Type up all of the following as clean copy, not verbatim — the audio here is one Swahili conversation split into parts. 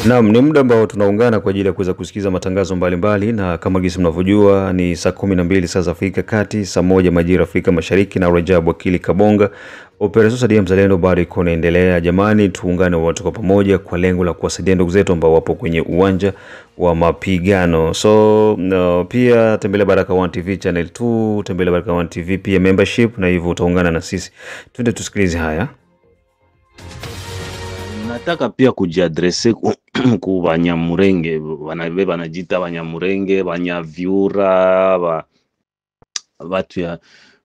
Naam, ni muda ambao tunaungana kwa ajili ya kuweza kusikiza matangazo mbalimbali na kama gisi mnavyojua ni saa 12 saa za Afrika Kati, saa 1 majira Afrika Mashariki na Rajab Wakili Kabonga. Operesheni Saidia Mzalendo bado iko inaendelea. Jamani, tuungane wote kwa pamoja kwa lengo la kuwasaidia ndugu zetu ambao wapo kwenye uwanja wa mapigano. Pia tembelea Baraka One TV channel 2, tembelea Baraka One TV pia membership, na hivyo utaungana na sisi. Twende tusikilize haya. Nataka pia kujiadrese ku Banyamurenge, banajita Banyamurenge, Banyavyura, watu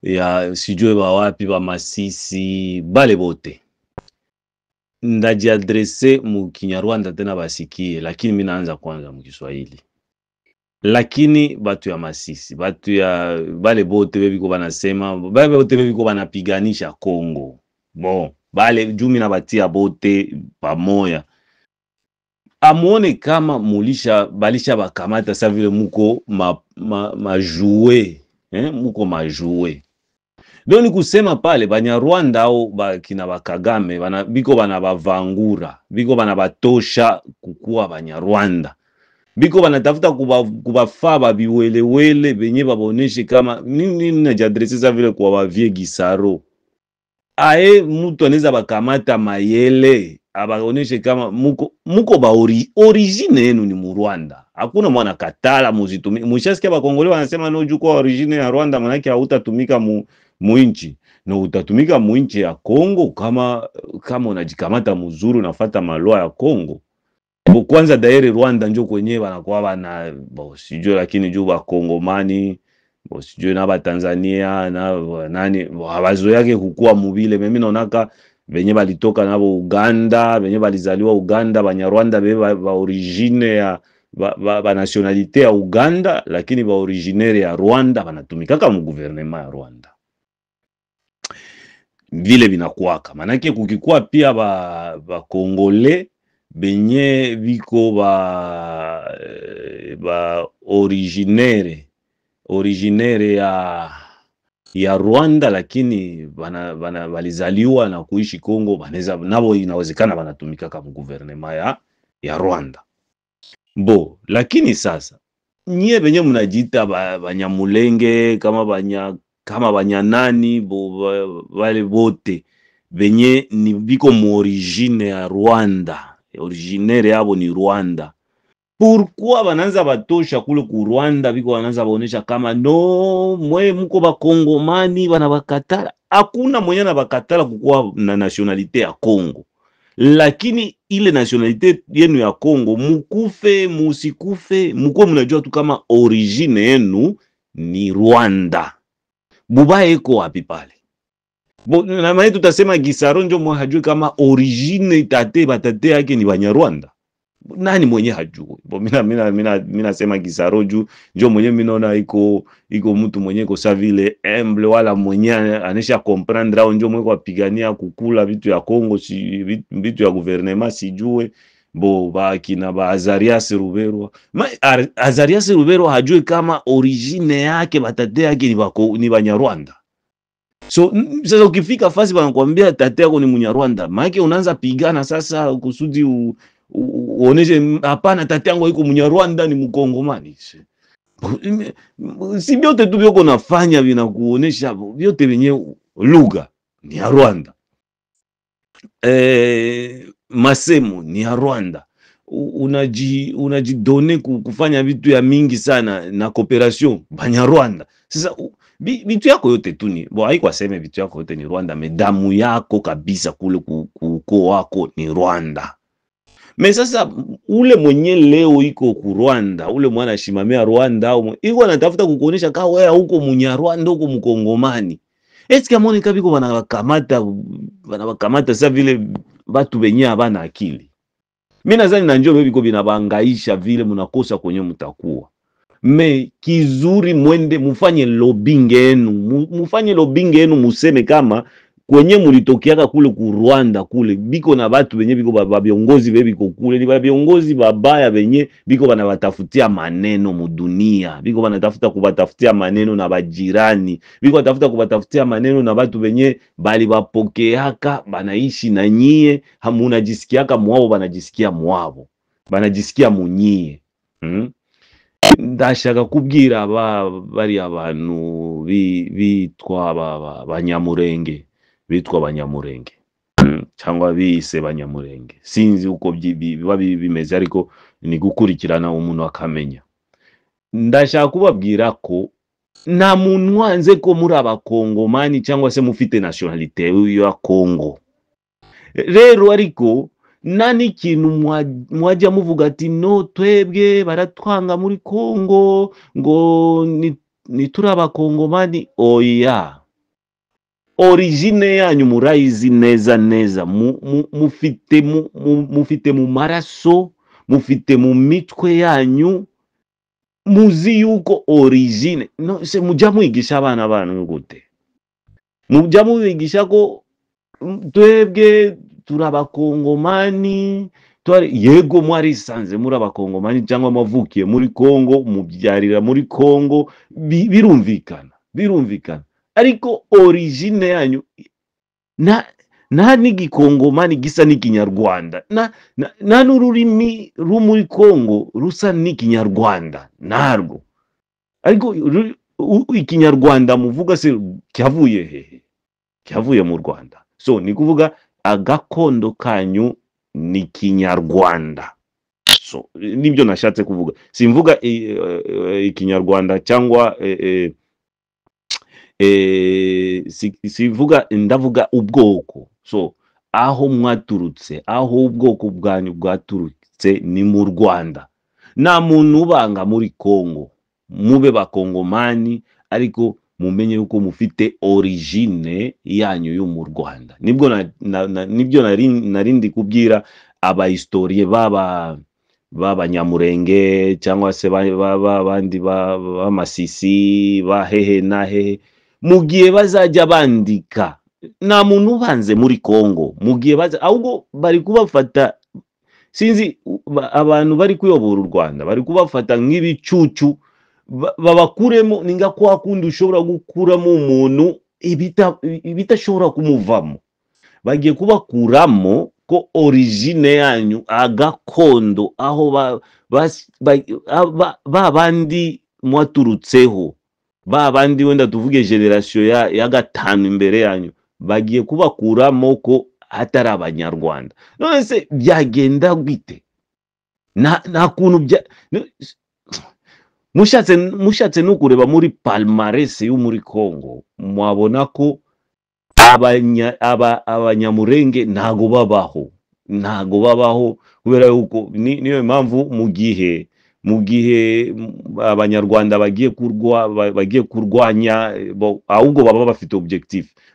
ya sijue ba wapi, ba Masisi, bale bote. Ndajiadrese mu Kinyarwanda tena basikie, lakini mimi naanza kwanza mu Kiswahili. Lakini batu ya Masisi, batu ya bale bote bebiko banasema, bale bote bebiko banapiganisha Kongo. Bon, bale jumi na batia bote pamoya. Amuone kama balisha bakamata sa vile muko majoué, muko majoué. Doni kusema pale Banyarwanda au kina Bakagame biko banabavangura, biko banabatosha kukuwa Banyarwanda. Biko banatafuta kubafaa babiwelewele benye baboneshe kama nini najadrese sa vile kwa bavie Gisaro. Ae mutu aneza bakamata mayele abaoneshe kama muko ba origine yenu ni mu Rwanda. Hakuna mwana katala muzitumi. Mushasikia bakongole wanasema no juko origine ya Rwanda manake hautatumika mu inchi. No utatumika mu inchi ya Kongo kama unajikamata muzuru nafuata malwa ya Kongo. Kwanza daire Rwanda njo kwenye banakuwa bana sijui, lakini juu ba Kongomani sijui na ba Tanzania na nani hawazo yake kukua mubile. Mimi naonaka benye balitoka nabo Uganda, benye balizaliwa Uganda, Banyarwanda ba origine ya ba nationalite ya Uganda, lakini ba originaire ya Rwanda banatumika kama gouvernement ya Rwanda. Vile binakuwaka manake kukikuwa pia ba Kongole benye biko ba originaire ya Rwanda, lakini balizaliwa na kuishi Kongo, baneza nabo inawezekana banatumika kama gouvernement ya Rwanda. Lakini sasa nyie benye mnajiita Banyamulenge kama Banyanani wale bote benye ni biko mu origine ya Rwanda, originaire yabo ni Rwanda. Pourquoi bananza batosha kule ku Rwanda biko bananza baonesha kama no mwe muko bakongomani bana bakatala? Hakuna mwenye na bakatala kukuwa na nationalite ya Kongo, lakini ile nationalite yenu ya Kongo mukufe musikufe muko mnajua tu kama origine yenu ni Rwanda. Bubaye iko wapi pale? Na maana tutasema Gisaro njo mwa hajui kama origine batate yake ni Banyarwanda. Nani mwenye hajui? Mina sema Gisaro njo mwenye minaona iko mtu mwenye ko sa vile humble, wala mwenye anesha comprendre au njo mwenye kwa pigania kukula vitu ya Kongo, si vitu ya gouvernement sijue. Kina Azarias Ruberwa. Azarias Ruberwa hajui kama origine yake batate yake ni Banyarwanda. So sasa ukifika fasi banakuambia tate yako ni Munyarwanda, maana unaanza pigana sasa kusudi uoneshe hapana, tate yangu iko Munyarwanda ni Mkongomani. Si vyote tu vyoko nafanya vinakuonesha vyote venye lugha ni ya Rwanda. Masemo ni ya Rwanda. Unajidone kufanya vitu ya mingi sana na cooperation Banyarwanda. Sasa vitu yako yote tu ni haiko aseme vitu yako yote ni Rwanda, medamu yako kabisa kule kuko wako ni Rwanda. Sasa ule mwenye leo iko ku Rwanda, ule mwana shimamia Rwanda iko anatafuta kukuonesha kama wewe huko Munyarwanda huko Mkongomani. Eske amone kabiko banabakamata sasa vile batu benye abana akili. Mimi nadhani na njoo biko binabangaisha vile mnakosa kwenye mtakuwa. Kizuri mwende mufanye lobbying yenu, museme kama kwenye mulitokiaka kule ku Rwanda kule biko na batu benye biko babiongozi bebiko kule ni babiongozi babaya benye biko banabatafutia maneno mu dunia, biko banatafuta kubatafutia maneno na bajirani, biko banatafuta kubatafutia maneno na batu benye bali bapokeaka banaishi na nyie, hamuna jisikiaka mwao banajisikia mwao. banagisikia munyie. Ndashaka kubwira bari abantu bitwa Banyamurenge, bitwa Banyamurenge cyangwa bise Banyamurenge, sinzi uko biba bimeze, ariko ni gukurikirana umuntu akamenya. Ndashaka kubabwira ko nta muntu wanze ko muri abakongomani cyangwa se mufite nationalite ya Kongo. Rero ariko nani ikintu mwajya muvuga ati no twebwe baratwanga muri Kongo ngo ni turi abakongomani. Oya, origine yanyu murayizi neza neza, mufite mu maraso, mufite mu mitwe yanyu, muzi yuko origine no se mujya mwigisha abana banyu gute? Mujya mubigisha ko twebwe turabakongomani, yego mwarisanze muri abakongomani cyangwa mavukiye muri Kongo, mubyarira muri Kongo, birumvikana, ariko origine yanyu na n'igikongomani gisa n'ikinyarwanda, na n'ururimi muri Kongo rusa n'ikinyarwanda narwo, ariko ikinyarwanda muvuga se cyavuye hehe? Cyavuye mu Rwanda. So ni kuvuga agakondo kanyu ni Kinyarwanda. So nibyo nashatse kuvuga, simvuga ikinyarwanda cyangwa sivuga, ndavuga ubwoko. So aho mwaturutse, aho ubwoko bwanyu bwaturutse ni mu Rwanda. Nta muntu ubanga muri Kongo, mube bakongomani, ariko mumenye yuko mufite origine yanyu yo mu Rwanda. Nibyo narindi kubwira abahistorie b'Abanyamurenge cyangwa se bandi b'Amasisi bahehe na hehe, mugiye bazajya bandika, nta muntu ubanze muri Kongo, mugiye ahubwo bari kubafata, sinzi abantu bari kuyobora u Rwanda bari kubafata nk'ibicucu, babakuremo ninga kwa kundi ushobora gukuramo umuntu ibitashobora kumuvamo. Bagiye kubakuramo ko origine yanyu, agakondo, aho babandi mwaturutseho, babandi wenda tuvuge generation ya gatanu imbere yanyu, bagiye kubakuramo ko hatari Abanyarwanda. None se byagenda gute? Nta kuntu mushatse no kureba muri palmarès yo muri Kongo, mwabona ko Abanyamurenge ntago babaho, kubera yuko niyo mpamvu mu gihe Abanyarwanda bagiye kurwanya, ahubwo baba bafite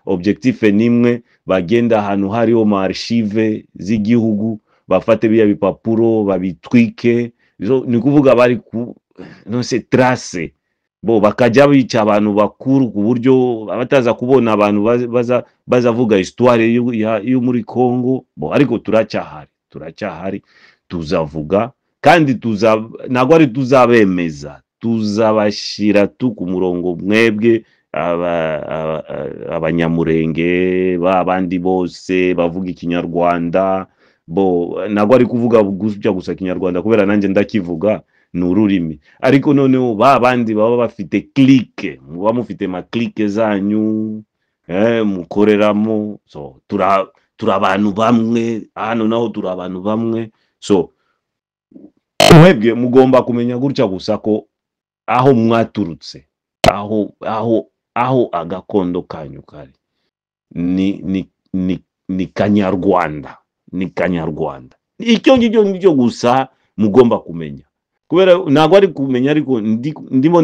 objectif nimwe, bagenda ahantu hariho ma archive z'igihugu, bafate biya bipapuro babitwike. Ni kuvuga bari no se trace, bakajya bica abantu bakuru ku buryo abataza kubona abantu bazavuga histoire yo muri Kongo. Ariko turacyahari, tuzavuga, kandi ntabwo ari tuzabemeza, tuzabashira ku murongo. Mwebwe Abanyamurenge babandi bose bavuga ikinyarwanda, ntabwo ari kuvuga gusa Kinyarwanda kubera nanjye ndakivuga, ni ururimi, ariko noneho babandi baba bafite clique, muba mufite ma clique zanyu mukoreramo. So turi abantu bamwe hano, naho turi abantu bamwe. So mwebwe mugomba kumenya gutya gusa ko aho mwaturutse, aho agakondo kanyu kari ni Kanyarwanda, ni Kanyarwanda. Icyo ngicyo gusa mugomba kumenya, kubera ntabwo ari kumenya, ariko ndimo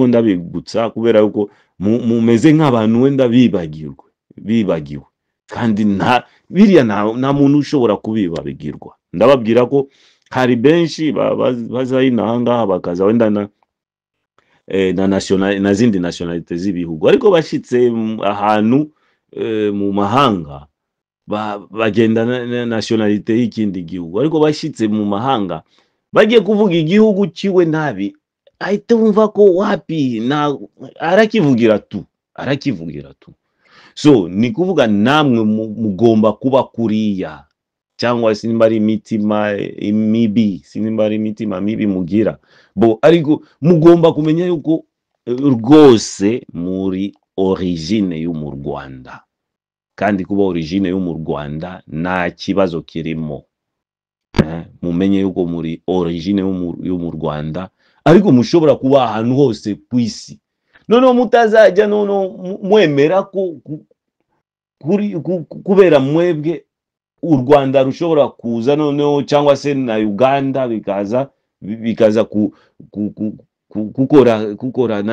ndabibutsa kubera yuko mumeze nk'abantu wenda bibagiwe, kandi biriya nta muntu ushobora kubibagirwa. Ndababwira ko hari benshi bazayinahangaha bakaza wenda na zindi nationalite z'ibihugu, ariko bashitse ahantu mu mahanga bagenda na nationalite y'ikindi gihugu, ariko bashitse mu mahanga bagiye kuvuga igihugu kiwe nabi, ahita wumva ko wapi arakivugira tu. So ni kuvuga namwe mugomba kuba kuriya, cyangwa sinimbari mitima mibi, sinimbari mitima mibi mugira. Bo ariko mugomba kumenya yuko rwose muri origine yo mu Rwanda, kandi kuba origine yo mu Rwanda nta kibazo kirimo. Mumenye yuko muri origine yo mu Rwanda, ariko mushobora kuba ahantu hose kwisi. Noneho mutazajya mwemera ko kubera mwebwe u Rwanda rushobora kuza noneho cyangwa se na Uganda bikaza gukora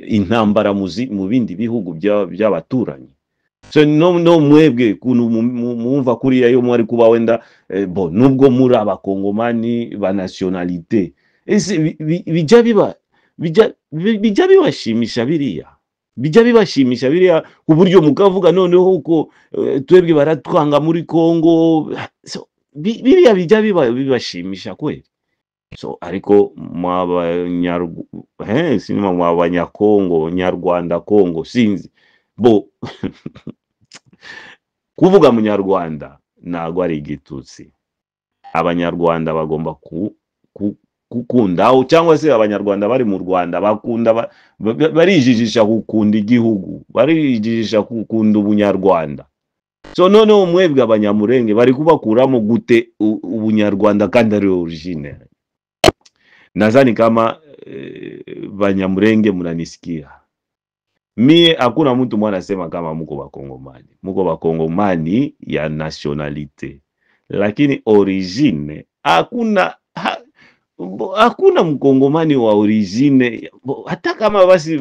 intambara mu bindi bihugu by'abaturanyi. So no mwebwe kuntu mwumva kuriya yo mwari kuba wenda nubwo muri abakongomani ba nationalité, ese bijya bibashimisha biriya, bijya bibashimisha biriya ku buryo mukavuga noneho uko twebwe baratwanga muri Kongo. So biriya bijya bibashimisha kweli? So ariko Abanyakongo, Nyarwanda Kongo sinzi bo kuvuga munyarwanda ntago ari igitutsi. Abanyarwanda bagomba gukunda, cyangwa se abanyarwanda bari mu Rwanda bakunda, barijijisha gukunda igihugu, barijijisha gukunda ubunyarwanda. So noneho mwebwe abanyamurenge bari kubakuramo gute ubunyarwanda kandi ari origine? Nadhani kama Banyamurenge mnanisikia. Mie hakuna mtu mwana sema kama muko bakongomani. Muko bakongomani ya nationalite. Lakini origine hakuna mkongomani wa origine. Hata kama basi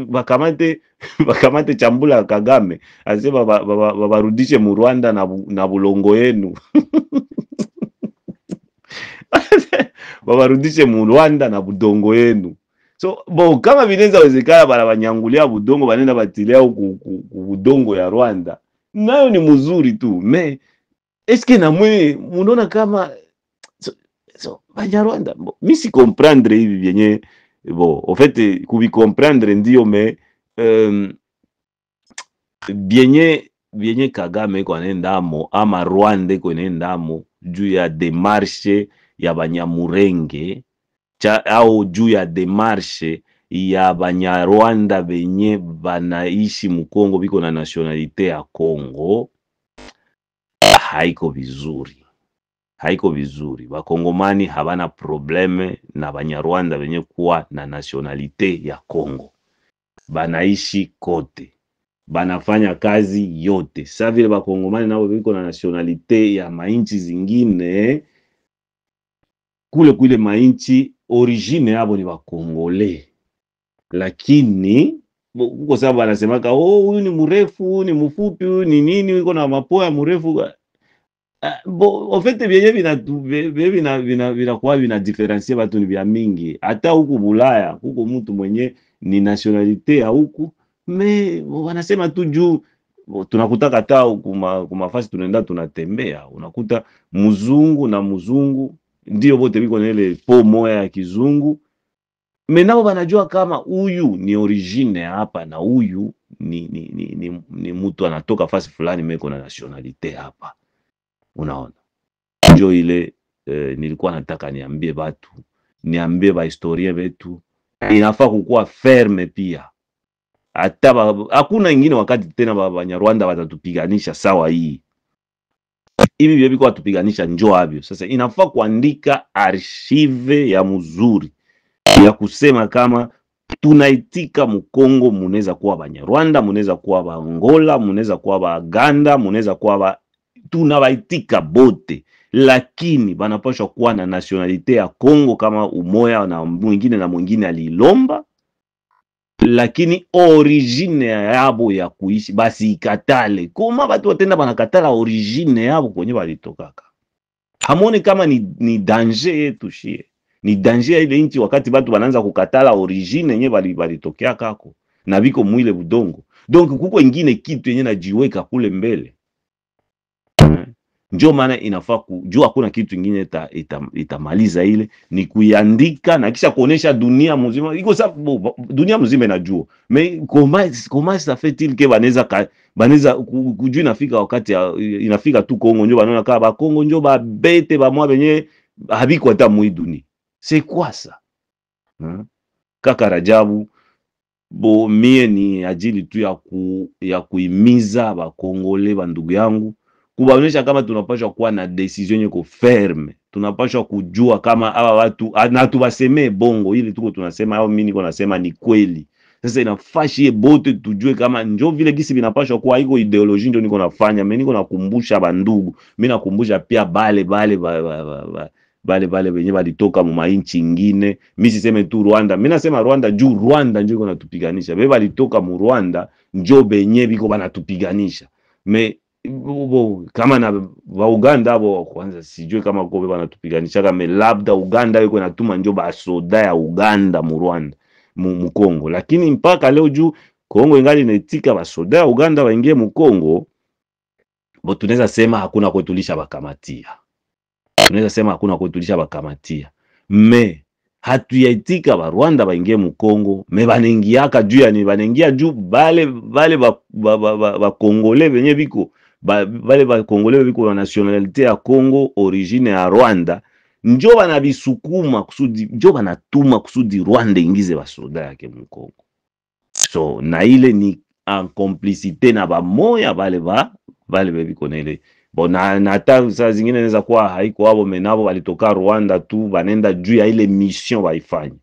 bakamate Chambula Kagame asema babarudishe mu Rwanda na bulongo yenu. Babarudishe mu Rwanda na budongo yenu. So kama vinaweza wezekana banabanyangulia budongo banenda batilia budongo ya Rwanda, nayo ni mzuri tu. Me eske na mwe munaona kama so Banyarwanda mi si comprendre hivi vyenye en fait kubi comprendre ndio, me bienye Kagame ko anendamo ama Rwanda ko anendamo juu ya démarche ya Banyamurenge au juu ya démarche ya Banyarwanda benye banaishi mu Kongo biko na nationalite ya Kongo, haiko vizuri. Haiko vizuri. Bakongomani habana probleme na Banyarwanda benye kuwa na nationalite ya Kongo. Banaishi kote, banafanya kazi yote. Sa vile bakongomani nabo biko na nationalite ya mainchi zingine, kule mainchi origine yabo ni Bakongole. Lakini kuko sababu anasemaka huyu ni mrefu, huyu ni mfupi, huyu ni nini, yuko na mapoya mrefu. En fait vinakuwa vina differentier watu ni vya mingi. Hata huku Bulaya huko mtu mwenye ni nationalite ya huku, me wanasema tu juu tunakutaka hata kumafasi tunaenda tunatembea, unakuta mzungu na mzungu ndio bote biko na ile po moya ya kizungu. Menao banajua kama huyu ni origine hapa na huyu ni mtu anatoka fasi fulani meko na nationalite hapa. Unaona? Ndio ile nilikuwa nataka niambie ba historien wetu, inafaa kukuwa ferme pia. Hata hakuna ingine wakati tena Banyarwanda watatupiganisha sawa hii. Hivi vile biko watupiganisha njoo havyo. Sasa inafaa kuandika archive ya mzuri ya kusema kama tunaitika Mkongo, munaweza kuwa Banyarwanda, munaweza kuwa Bangola, munaweza kuwa Baganda, munaweza kuwa tunawaitika bote, lakini banapaswa kuwa na nationalite ya Kongo kama umoya na mwingine alilomba, lakini origine yabo ya kuishi basi ikatale. Koma watu watenda banakatala origine yabo kwenye walitokaka. Hamone kama ni danger yetu shie. Ni danger ile nchi wakati watu wanaanza kukatala origine yenye walitokea kako na biko mwile budongo. Donc kuko ingine kitu yenye najiweka kule mbele. Ndio maana inafaa kujua hakuna kitu kingine itamaliza ile ni kuiandika na kisha kuonesha dunia mzima. Iko sababu dunia mzima inajua. Mais comment ça fait-il que banaweza kujua inafika wakati inafika tu Kongo ndio banaona kama ba Kongo ndio ba bete ba mwa benye habiko hata mwi dunia. C'est quoi ça? Kaka Rajabu, bo mie ni ajili tu ya kuimiza ba Kongole ba ndugu yangu, kubaonesha kama tunapaswa kuwa na decision yeko ferme, tunapaswa kujua kama hawa watu na tubaseme bongo ili tuko tunasema au mimi niko nasema ni kweli. Sasa inafashi bote tujue kama njo vile gisi binapaswa kuwa, iko ideology ndio niko nafanya. Mimi niko nakumbusha bandugu, mimi nakumbusha pia bale benye balitoka mu mainchi ingine. Mimi siseme tu Rwanda, mimi nasema Rwanda juu Rwanda ndio iko natupiganisha. Bebe balitoka mu Rwanda njo benye biko banatupiganisha. Me kama na wa Uganda abo kwanza sijui kama kwa banatupiganisha, kama labda Uganda iko natuma njo ba soda ya Uganda mu Rwanda mu Kongo. Lakini mpaka leo juu Kongo ingali inetika ba soda ya Uganda waingie mu Kongo, bo tunaweza sema hakuna kwetulisha bakamatia. Tunaweza sema hakuna kwetulisha bakamatia. Me hatuyaitika ba Rwanda baingie mu Kongo, me banengiaka juu ya ni banengia juu bale ba Kongole benye biko bale ba Kongole biko na nationalite ya Kongo origine ya Rwanda, njo banabisukuma kusudi, njo banatuma kusudi Rwanda ingize basoda yake mu Kongo. So na ile ni en complicité na ba moya bale biko na ile bona, na hata saa zingine inaweza kuwa haiko hapo menabo walitoka Rwanda tu banenda juu ya ile mission waifanye.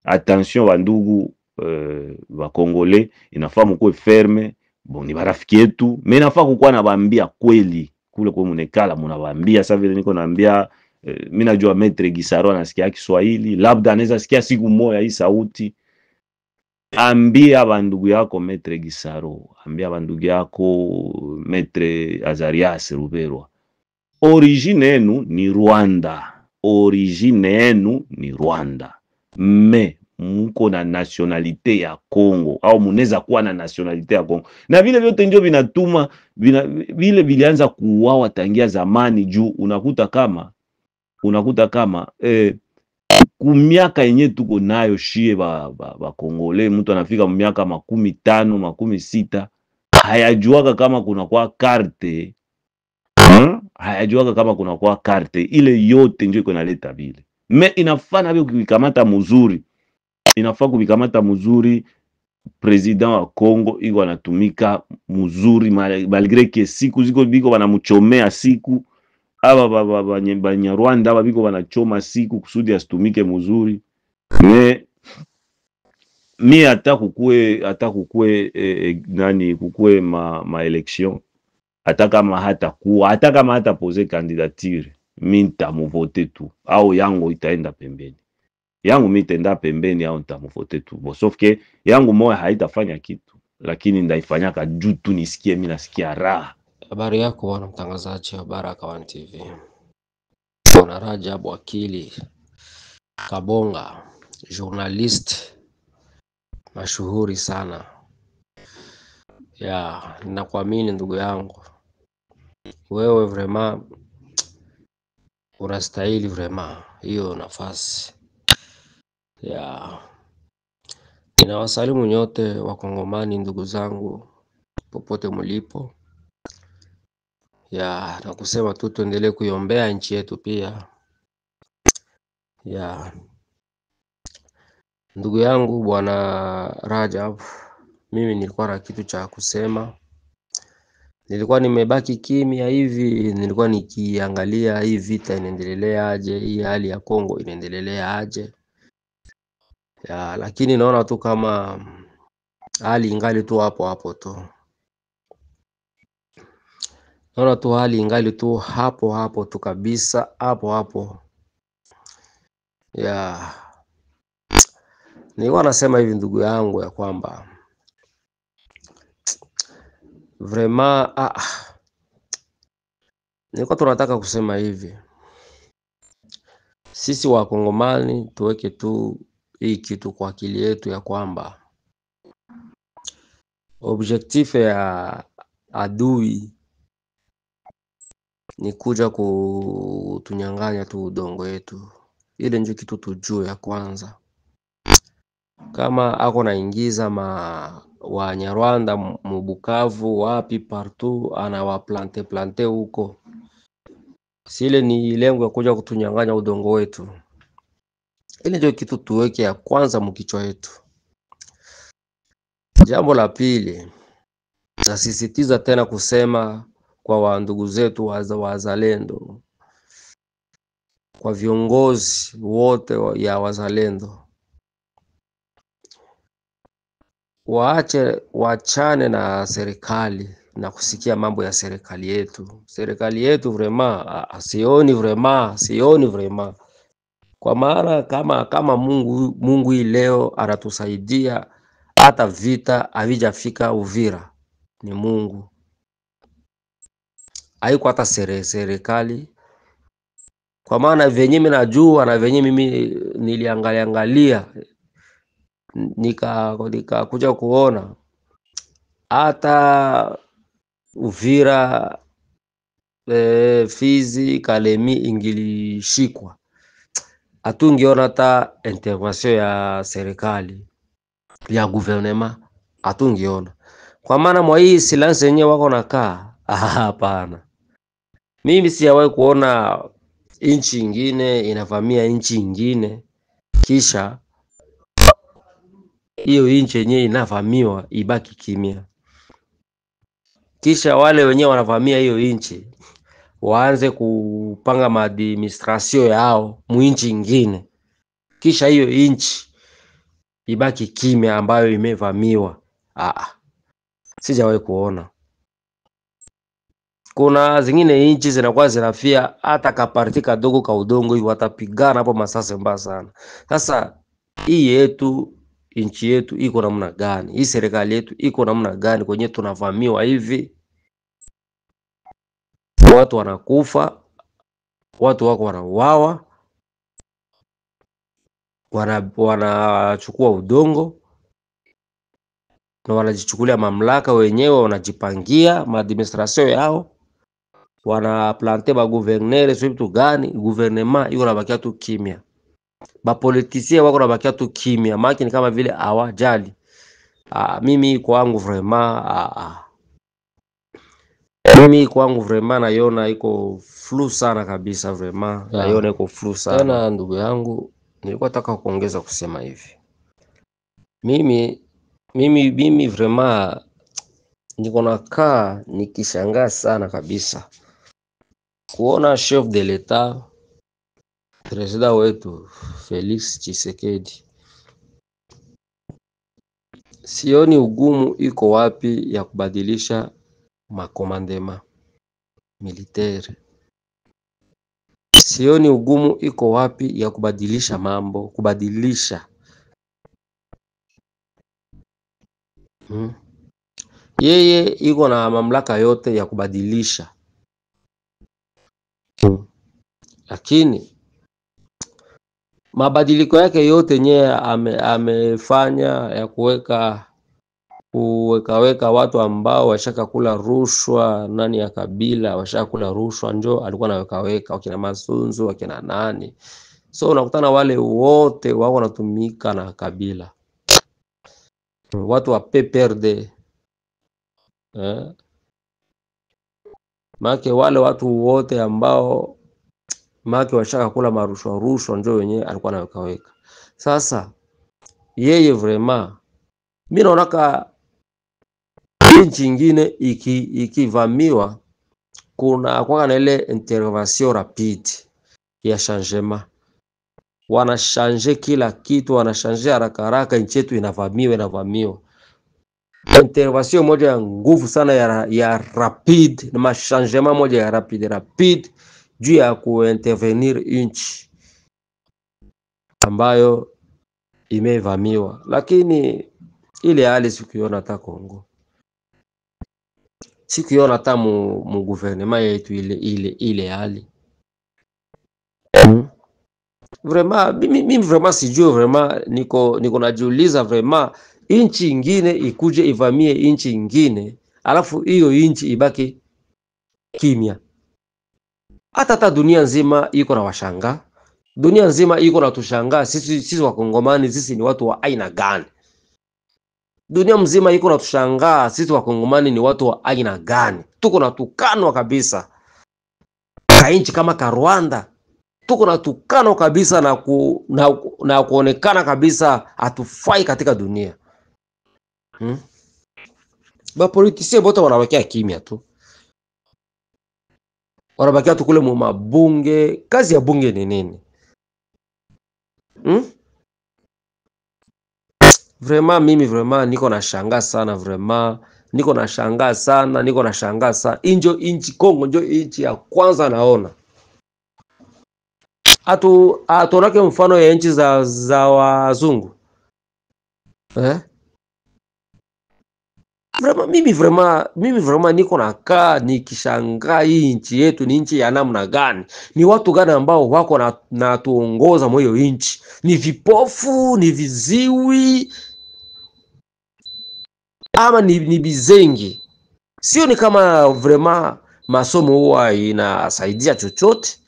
Attention bandugu, ba Kongole inafaa mkuwe ferme. Bon, ni barafiki yetu, mais inafaa kukuwa na bambia kweli kule kwa munekala munabambia. Sasa vile niko naambia, mimi najua Maître Gisaro anasikia Kiswahili, labda anaweza sikia siku moja hii sauti. Ambia bandugu yako Maître Gisaro, ambia bandugu yako Maître Azarias Ruberwa, origine yenu ni Rwanda, origine yenu ni Rwanda, me muko na nationalite ya Kongo, au muneza kuwa na nationalite ya Kongo. Na vile vyote ndio vinatuma vile vilianza kuuawa tangia zamani, juu unakuta kama kumiaka yenye tuko nayo shie ba Kongole, mtu anafika miaka 50 60 hayajuaka kama kuna kwa karte, hayajuaka kama kuna kwa karte. Ile yote ndio iko naleta vile. Me inafaa na kuvikamata mzuri, inafaa kuvikamata mzuri. President wa Kongo iko anatumika mzuri, malgré que siku ziko biko banamuchomea siku, aba Banyarwanda aba biko banachoma siku kusudi asitumike mzuri. Mi hata kukue nani kukue ma election, hata kama hata pose candidature, mi nitamuvote tu, au yangu itaenda pembeni. Yangu mi itaenda pembeni, au nitamuvote tu. Bo sauf que yangu moya haitafanya kitu, lakini ndaifanyaka juu tu nisikie, mi nasikia raha. Habari yako bwana mtangazaji wa Baraka One TV. Bwana Rajabu Akili Kabonga, journalist mashuhuri sana. Ya, ninakuamini ndugu yangu. Wewe vraiment unastahili vraiment hiyo nafasi. Ya, ninawasalimu nyote Wakongomani ndugu zangu popote mlipo. Ya, na kusema tu tuendelee kuiombea nchi yetu pia. Ya, ndugu yangu bwana Rajab, mimi nilikuwa na kitu cha kusema. Nilikuwa nimebaki kimya hivi, nilikuwa nikiangalia hii vita inaendelea aje, hii hali ya Kongo inaendelea aje. Ya, lakini naona tu kama hali ingali tu hapo tu. Naona tu hali ingali tu hapo tu kabisa, hapo. Ya, nilikuwa nasema hivi ndugu yangu ya kwamba vraiment nilikuwa tunataka kusema hivi, sisi Wakongomani tuweke tu hii kitu kwa akili yetu ya kwamba objectif ya adui ni kuja kutunyang'anya tu udongo wetu. Ile ndio kitu tujue ya kwanza. Kama ako naingiza Wanyarwanda Mubukavu wapi partout anawaplante huko, sile ni lengo ya kuja kutunyang'anya udongo wetu. Ile ndio kitu tuweke ya kwanza mkichwa yetu. Jambo la pili, nasisitiza tena kusema kwa wandugu zetu wazalendo, kwa viongozi wote ya wazalendo, wachane na serikali na kusikia mambo ya serikali yetu. Serikali yetu sioni vraiment. Kwa maana kama Mungu hii leo anatusaidia, hata vita havijafika Uvira, ni Mungu. Haiko hata serikali. Kwa maana venye mimi najua na venye mimi niliangalia nikakuja kuona hata Uvira, Fizi, Kalemi ingilishikwa, hatungeona hata intervention ya serikali ya gouvernement, hatungeona. Kwa maana mwa hii silence yenyewe wako nakaa, hapana. Mimi sijawahi kuona nchi ingine inavamia nchi ingine kisha hiyo nchi yenyewe inavamiwa ibaki kimya, kisha wale wenyewe wanavamia hiyo nchi waanze kupanga maadministration yao mwinchi ingine, kisha hiyo nchi ibaki kimya ambayo imevamiwa. Sijawahi kuona. Kuna zingine nchi zinakuwa zinafia hata kaparti kadogo ka udongo hivi watapigana hapo masase mbaya sana. Sasa hii yetu, nchi yetu iko namna gani? Hii serikali yetu iko namna gani kwenye tunavamiwa hivi? Watu wanakufa, watu wako wanauawa, wanachukua udongo na wanajichukulia mamlaka wenyewe, wanajipangia maadministration yao, wanaplante ba gouverneur sio vitu gani. Gouvernement iko nabakia tu kimya, ba politiciens wako nabakia tu kimya, maki ni kama vile hawajali. Mimi kwangu vraiment naiona iko flou sana kabisa, vraiment naiona iko flou sana. Tena ndugu yangu, nilikuwa nataka kuongeza kusema hivi, mimi vraiment niko nakaa nikishangaa sana kabisa kuona chef de l'etat, president wetu Felix Tshisekedi, sioni ugumu iko wapi ya kubadilisha makomandema militaire. Sioni ugumu iko wapi ya kubadilisha mambo, kubadilisha. Yeye iko na mamlaka yote ya kubadilisha. Lakini mabadiliko yake yote nye amefanya ya kuweka watu ambao washaka kula rushwa, nani ya Kabila washaka kula rushwa, njo alikuwa anaweka wakina Masunzu, wakina nani. So unakutana wale wote wao wanatumika na Kabila, watu wa PPRD, make wale watu wote ambao make washaka kula rushwa njo wenyewe alikuwa anaweka. Sasa yeye vraiment mimi naona nchi nyingine ikivamiwa kuna kwa na ile intervention rapide ya changement, wanachange kila kitu, wanachange haraka, nchi yetu inavamiwa. Intervention moja ya nguvu sana ya rapide, na changement moja ya rapide juu ya kuintervenir nchi ambayo imevamiwa. Lakini ile hali sikuiona hata Kongo, sikuiona hata mu gouvernement yetu ile hali. Vraiment mimi vraiment sijui, vraiment niko najiuliza vraiment, nchi ingine ikuje ivamie nchi ingine alafu hiyo nchi ibaki kimya. hata dunia nzima iko na washanga, dunia nzima iko na tushangaa sisi Wakongomani, sisi ni watu wa aina gani? Dunia mzima iko na tushangaa sisi Wakongomani ni watu wa aina gani? Tuko na tukanwa kabisa kainchi kama ka Rwanda, tuko na tukanwa kabisa na kuonekana kabisa hatufai katika dunia. Ba politiciens bote wanabakia kimya tu, wanabakia tu kule mu mabunge. Kazi ya bunge ni nini? Vraiment mimi vraiment niko na shangaa sana, vraiment niko na shangaa sana. Inchi Kongo njo inchi ya kwanza naona atonake mfano ya inchi za wazungu Vraiment mimi vraiment niko nakaa nikishangaa hii inchi yetu ni inchi ya namna gani? Ni watu gani ambao wako na tuongoza moyo inchi? Ni vipofu, ni viziwi, ama ni bizengi? Sio ni kama vraiment masomo huwa inasaidia chochote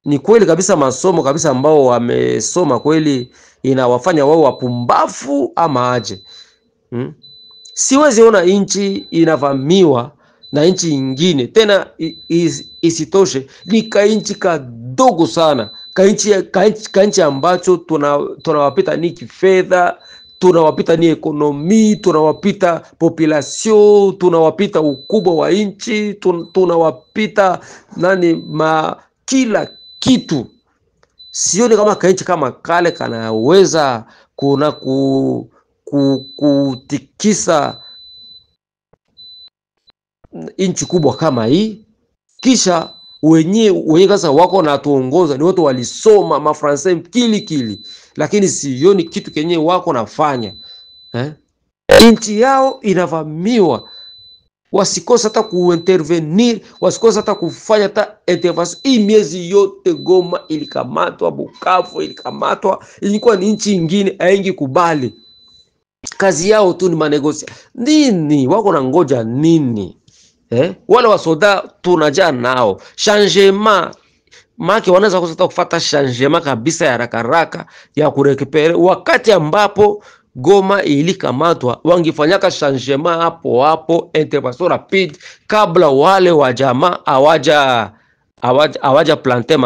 Ni kweli kabisa masomo kabisa ambao wamesoma kweli inawafanya wao wapumbafu ama aje? Siwezi ona inchi inavamiwa na inchi ingine tena isitoshe ni kainchi kadogo sana, kainchi ambacho tunawapita ni kifedha, tunawapita ni ekonomi, tunawapita population, tunawapita ukubwa wa inchi, tunawapita kila kitu. Sioni kama kainchi kama kale kanaweza kutikisa inchi kubwa kama hii. Kisha wenye sasa wako na tuongoza ni watu walisoma mafransai kili, lakini sioni kitu kenye wako nafanya. Inchi yao inavamiwa, wasikosa hata kuintervenir, wasikosa hata kufanya hata intervention. Hii miezi yote Goma ilikamatwa, Bukavu ilikamatwa, ilikuwa ni nchi nyingine haingi kubali. Kazi yao tu ni manegosia. Nini wako na ngoja nini? Wale wasoda tunajaa nao changement maki wanaweza kufuata changement kabisa ya haraka ya kurekipere. Wakati ambapo Goma ilikamatwa wangifanyaka changement hapo intervention rapide kabla wale wa jamaa awaja plante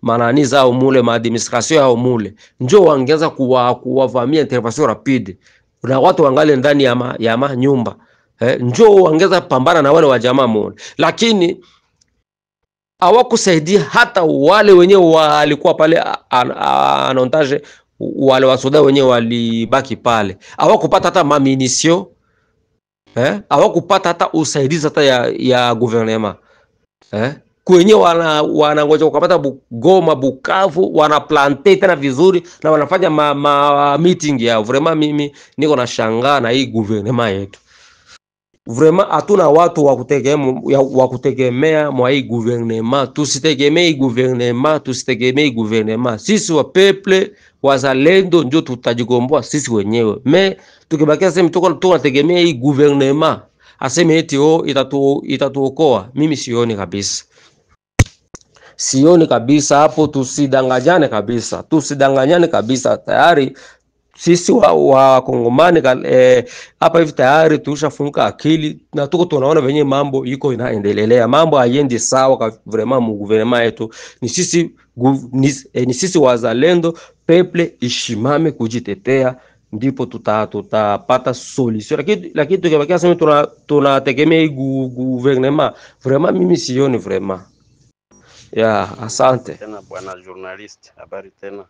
manani zao mule, ma administration yao mule, njo wangeza kuwavamia intervention rapide na watu wangale ndani ya nyumba. Njo wangeza pambana na wale wa jamaa mule, lakini hawakusaidia hata wale wenye walikuwa pale anontage, wale wasoda wenye walibaki pale hawakupata hata mamunition, hawakupata hata usaidizi hata ya gouvernement. Kwenye wanangoja kupata Goma, Bukavu, wanaplante tena vizuri na wanafanya meeting yao. Vraiment mimi niko na shangaa na hii gouvernement yetu. Vraiment hatuna watu wa kutegemea mwa hii gouvernement. Tusitegemee gouvernement. Sisi wa peuple wazalendo ndio tutajigomboa sisi wenyewe. Tukibakia sema tunategemea hii gouvernement aseme eti itatuokoa, mimi sioni kabisa. Sioni kabisa hapo. Tusidanganyane kabisa. Tayari sisi wa Kongomani hapa hivi tayari tushafunguka akili na tuko tunaona venye mambo iko inaendelea. Mambo haiendi sawa vraiment mu gouvernement yetu. Ni sisi wazalendo peuple ishimame kujitetea, ndipo tutapata solution. Lakini tukibakia sema tunategemea gouvernement, vraiment mimi sioni vraiment. Asante tena bwana journalist. Habari tena.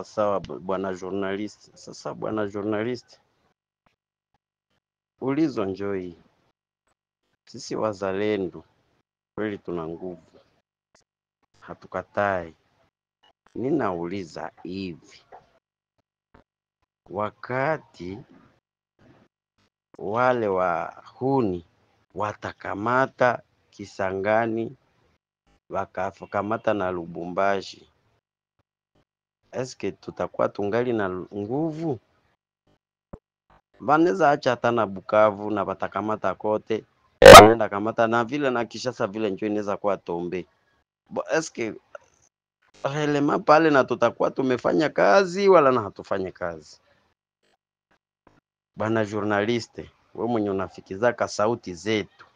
Sawa bwana journalist. Sasa bwana journalist, ulizo njoi, sisi wazalendo kweli tuna nguvu, hatukatai. Ninauliza hivi, wakati wale wahuni watakamata Kisangani, wakakamata na Lubumbashi, eske tutakuwa tungali na nguvu? Vaneza acha hata na Bukavu na watakamata kote, Anaenda kamata na vile na Kishasa vile njoo inaweza kuwa tombe. Eske relema pale na tutakuwa tumefanya kazi wala na hatufanye kazi? Bana journaliste, wewe mwenye unafikizaka sauti zetu,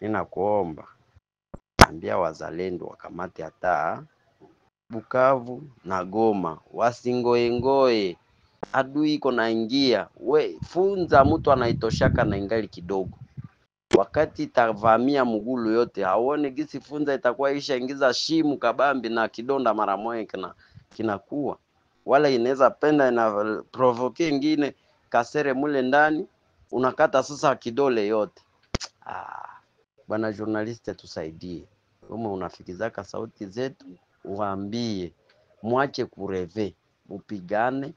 ninakuomba ambia wazalendo wakamate hata Bukavu na Goma, wasingoengoe. Adui iko naingia, we funza mtu anaitoshaka na ingali kidogo. Wakati tavamia mugulu yote, haone gisi funza itakuwa isha ingiza shimu kabambi na kidonda mara moja kinakuwa. Wala inaweza penda ina provoke ingine kasere mule ndani, unakata sasa kidole yote. Bwana journaliste tusaidie. Kama unafikizaka sauti zetu, uambie mwache kureve, mupigane,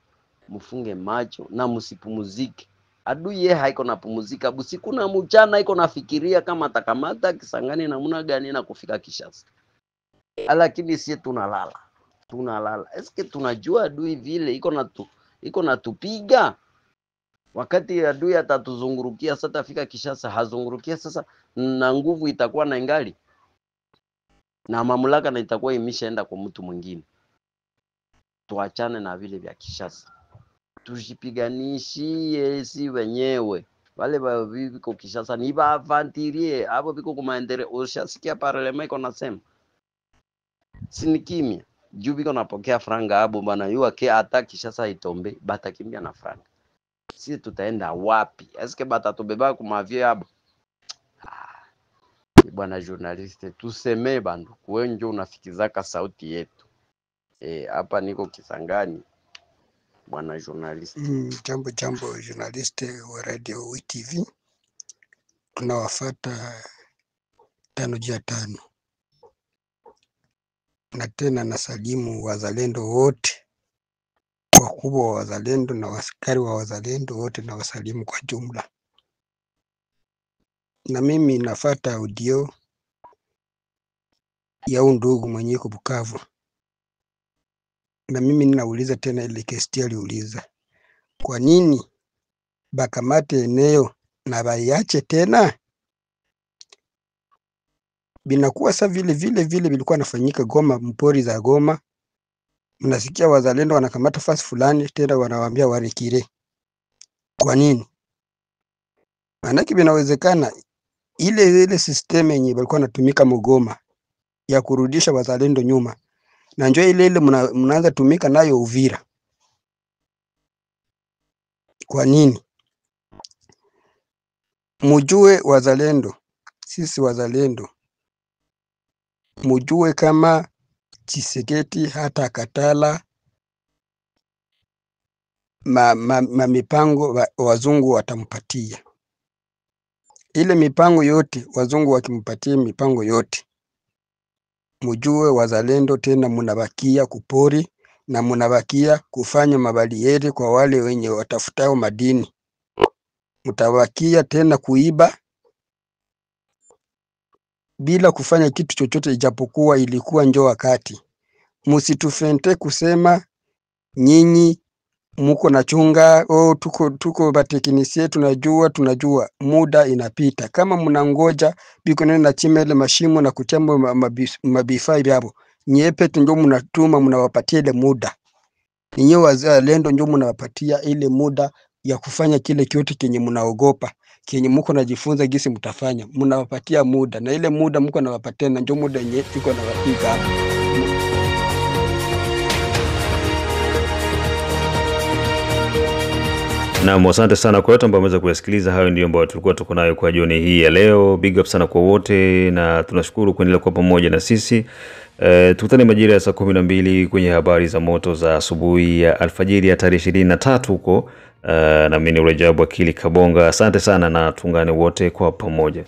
mufunge macho na musipumuzike. Adui ye haiko na pumuzika busiku na mchana, iko nafikiria kama atakamata Kisangani namna gani na kufika Kishasa. Lakini sie tunalala. Eske tunajua adui vile iko na tupiga? Wakati adui atatuzungurukia sasa fika Kishasa, hazungurukia sasa na nguvu itakuwa na ingali na mamlaka na itakuwa imeshaenda kwa mtu mwingine. Tuachane na vile vya Kishasa, tujipiganishie si wenyewe. Wale viko Kishasa ni bavantirie hapo viko kwa maendeleo. Ushasikia parlement iko nasema sini kimya juu viko napokea franga hapo bana yua ke hata Kishasa itombe batakimbia na franga. Sisi tutaenda wapi? Eske batatubeba kumavie hapo? Bwana journaliste, tuseme bandu kuwenjo unafikizaka sauti yetu. Hapa niko Kisangani, bwana journaliste. Jambo journaliste wa Radio WTV. Tunawafata 5 na tena nasalimu wazalendo wote, wakubwa wa wazalendo na wasikari wa wazalendo wote, na wasalimu kwa jumla. Na mimi nafata audio ya ndugu mwenye yuko Bukavu, na mimi ninauliza tena ile kesti aliuliza, kwa nini bakamate eneo na baiache tena? Binakuwa sa vile bilikuwa nafanyika Goma, mpori za Goma. Mnasikia wazalendo wanakamata fasi fulani tena wanawaambia warekire. Kwa nini? Manake binawezekana ile system yenye walikuwa natumika Mugoma ya kurudisha wazalendo nyuma, na njoo ile mnaanza tumika nayo Uvira. Kwa nini? Mujue wazalendo, sisi wazalendo, mujue kama Tshisekedi hata katala mipango wazungu watampatia. Ile mipango yote wazungu wakimpatia mipango yote, mujue wazalendo tena munabakia kupori na munabakia kufanya mabalieri kwa wale wenye watafutao madini. Mutabakia tena kuiba bila kufanya kitu chochote, ijapokuwa ilikuwa njoo wakati. Musitufente kusema nyinyi muko na chunga, tuko batekinisie, tunajua muda inapita. Kama mnangoja biko nena chimele mashimo na kuchamba mabifai byabo, nyepe ndio mnatuma mnawapatia ile muda. Ninyi wazalendo ndio mnawapatia ile muda ya kufanya kile kiote kenye mnaogopa, kenye mko najifunza gisi mtafanya, mnawapatia muda, na ile muda mko nawapatia na ndio muda yenye iko na wafika. Na asante sana kwa wote ambao wameweza kuyasikiliza. Hayo ndio ambayo tulikuwa tuko nayo kwa jioni hii ya leo. Big up sana kwa wote na tunashukuru kuendelea kwa pamoja na sisi. Tukutane majira ya saa 12 kwenye habari za moto za asubuhi ya alfajiri ya tarehe 23 huko. Na mimi ni Rajabu Akili Kabonga. Asante sana na tuungane wote kwa pamoja.